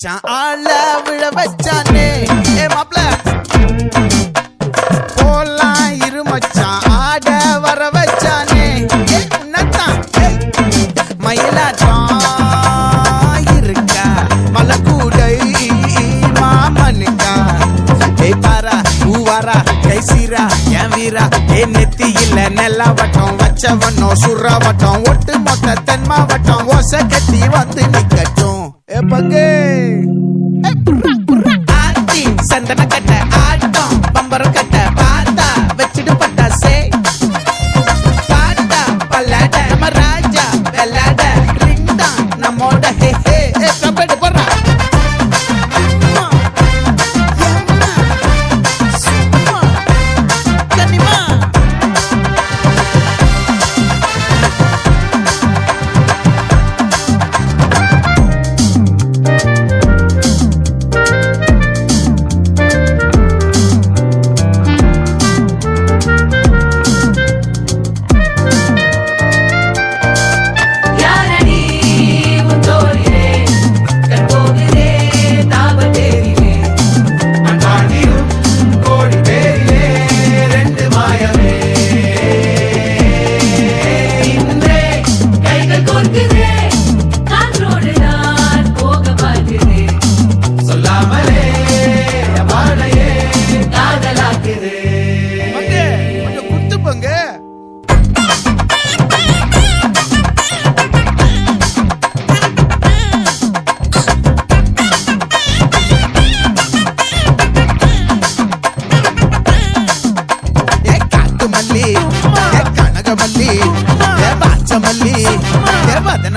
மச்சான் ஆள விழ வச்சானே ஏ மாப்ள போலாம் இரு மச்சான் ஆட வர வச்சானே உன்னத்தான் மயிலாட்டம் இருக்கா மலக்கூடை மாமனுக்கா ஏய் பாரா ஊவாரா கைசீரா என் வீரா ஏ நெத்தி இல்ல நெல்லா வட்டம் வச்சவனோ சுறா வட்டம் ஒட்டு மொத்த தென் மாவட்டம் ஓசை கட்டி வந்து நிக்கட்டும் ஏ பங்கே ஆத்தி சந்தன கட்ட ஆட்டம் பம்பரம் கட்ட பாத்தா வச்சிடு பட்டாசே பாட்டா பல்லாட நம்ம ராஜா வெள்ளாட ரிண்டா நம்மோட ஹே ஹே ஏ கபடி போறா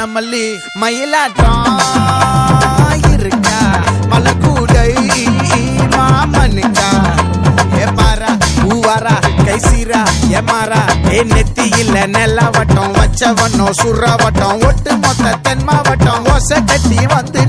மல்லி மயிலாட்டம் இருக்கா மலக்கூடை மாமனுக்கா ஏ பாரா ஊவாரா கைசீரா ஏ மாறா ஏ நெத்தி இல்ல நெல்லா வட்டம் வச்சவனோ சுறா வட்டம் ஒட்டு மொத்த தென் மாவட்டம் ஓசை கட்டி வந்து